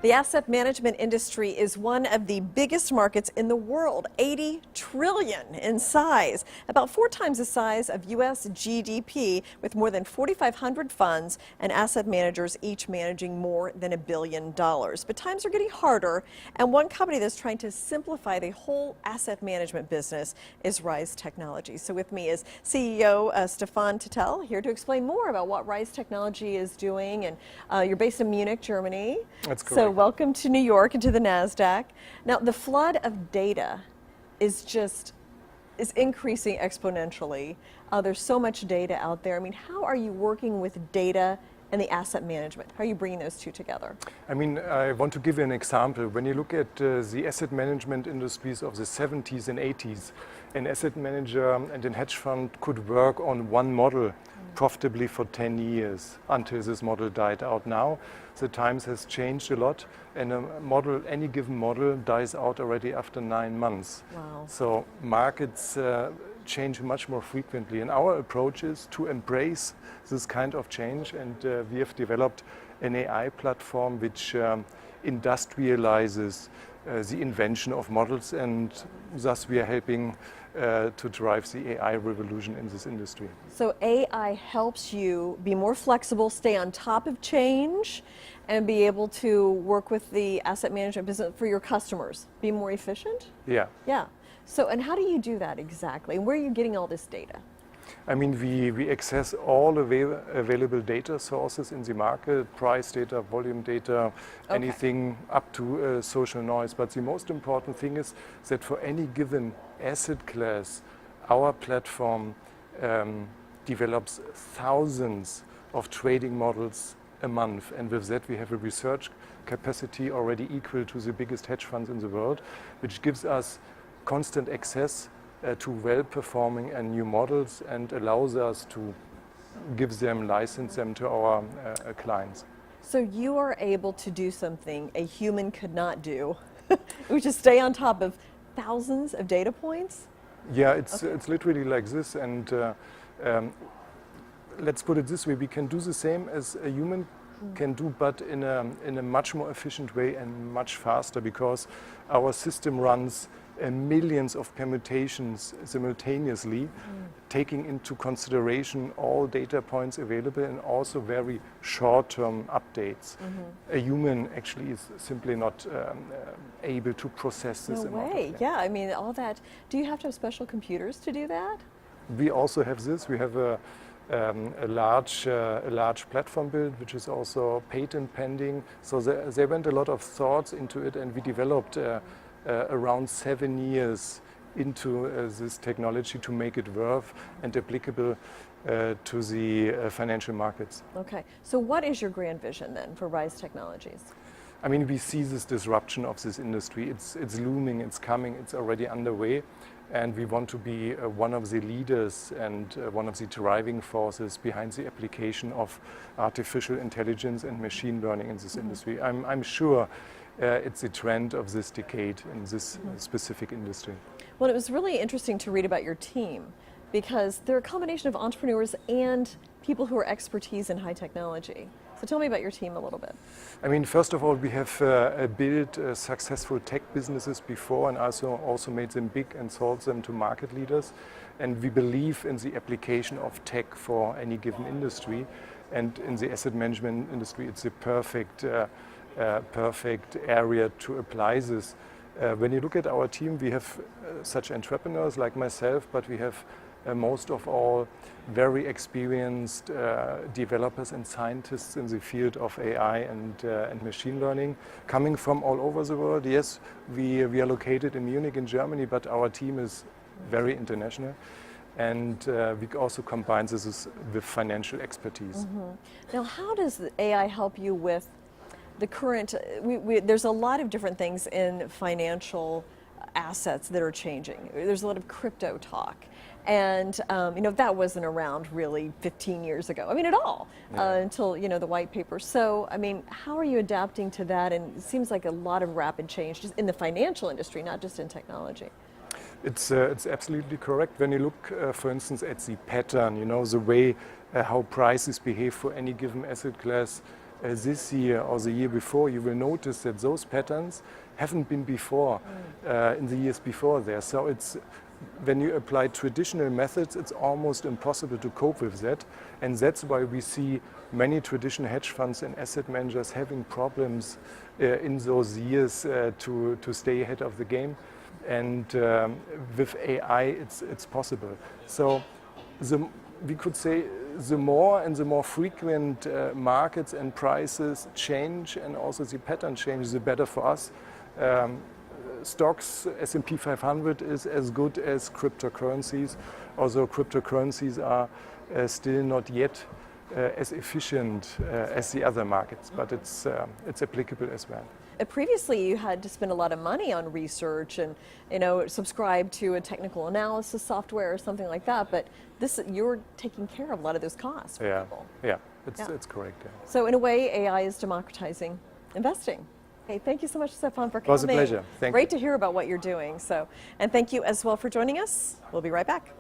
The asset management industry is one of the biggest markets in the world, 80 trillion in size, about 4 times the size of U.S. GDP, with more than 4,500 funds and asset managers each managing more than $1 billion. But times are getting harder, and one company that's trying to simplify the whole asset management business is Rise Technology. So with me is CEO Stefan Tittel, here to explain more about what Rise Technology is doing. And you're based in Munich, Germany. That's correct. So welcome to New York and to the Nasdaq. Now, the flood of data is increasing exponentially. There's so much data out there. I mean, how are you working with data and the asset management? How are you bringing those two together? I mean, I want to give you an example. When you look at the asset management industries of the 70s and 80s, an asset manager and a hedge fund could work on one model profitably for 10 years until this model died out. Now the times has changed a lot, and any given model dies out already after 9 months. Wow. So markets change much more frequently, and our approach is to embrace this kind of change, and we have developed an AI platform which industrializes the invention of models, and thus we are helping to drive the AI revolution in this industry. So AI helps you be more flexible, stay on top of change, and be able to work with the asset management business for your customers, be more efficient? Yeah. Yeah. So, and how do you do that exactly? And where are you getting all this data? I mean, we access all available data sources in the market, price data, volume data, anything up to social noise. But the most important thing is that for any given asset class, our platform develops thousands of trading models a month. And with that, we have a research capacity already equal to the biggest hedge funds in the world, which gives us constant access to well-performing and new models, and allows us to license them to our clients. So you are able to do something a human could not do, which is stay on top of thousands of data points? Yeah, it's literally like this, and let's put it this way: we can do the same as a human can do, but in a much more efficient way and much faster, because our system runs millions of permutations simultaneously, taking into consideration all data points available and also very short-term updates. A human actually is simply not able to process this. No way. Yeah, I mean, all that. Do you have to have special computers to do that? We also have this. We have a large platform build, which is also patent pending. So there went a lot of thoughts into it, and we developed around 7 years into this technology to make it worth and applicable to the financial markets. Okay, so what is your grand vision then for Rise Technologies? I mean, we see this disruption of this industry. It's looming, it's coming, it's already underway, and we want to be one of the leaders and one of the driving forces behind the application of artificial intelligence and machine learning in this industry. I'm sure it's a trend of this decade in this specific industry. Well, it was really interesting to read about your team, because they're a combination of entrepreneurs and people who are expertise in high technology. So tell me about your team a little bit. I mean, first of all, we have built successful tech businesses before, and also made them big and sold them to market leaders. And we believe in the application of tech for any given industry. And in the asset management industry, it's a perfect area to apply this. When you look at our team, we have such entrepreneurs like myself, but we have most of all very experienced developers and scientists in the field of AI and machine learning, coming from all over the world. Yes, we are located in Munich in Germany, but our team is very international. And we also combine this with financial expertise. Now, how does the AI help you with the current, there's a lot of different things in financial assets that are changing. There's a lot of crypto talk. And you know, that wasn't around really 15 years ago. I mean, at all, until, you know, the white paper. So, I mean, how are you adapting to that? And it seems like a lot of rapid change just in the financial industry, not just in technology. It's absolutely correct. When you look, for instance, at the pattern, you know, the way how prices behave for any given asset class, this year or the year before, you will notice that those patterns haven't been before in the years before there. So it's when you apply traditional methods, it's almost impossible to cope with that. And that's why we see many traditional hedge funds and asset managers having problems in those years to stay ahead of the game. And with AI, it's possible. So we could say the more and the more frequent markets and prices change and also the pattern change, the better for us. Stocks, S&P 500 is as good as cryptocurrencies, although cryptocurrencies are still not yet as efficient as the other markets, but it's applicable as well. Previously, you had to spend a lot of money on research and, subscribe to a technical analysis software or something like that. But you're taking care of a lot of those costs for people. Yeah, it's correct. Yeah. So in a way, AI is democratizing investing. Hey, thank you so much, Stefan, for coming. It was a pleasure. Thank you. Great to hear about what you're doing. And thank you as well for joining us. We'll be right back.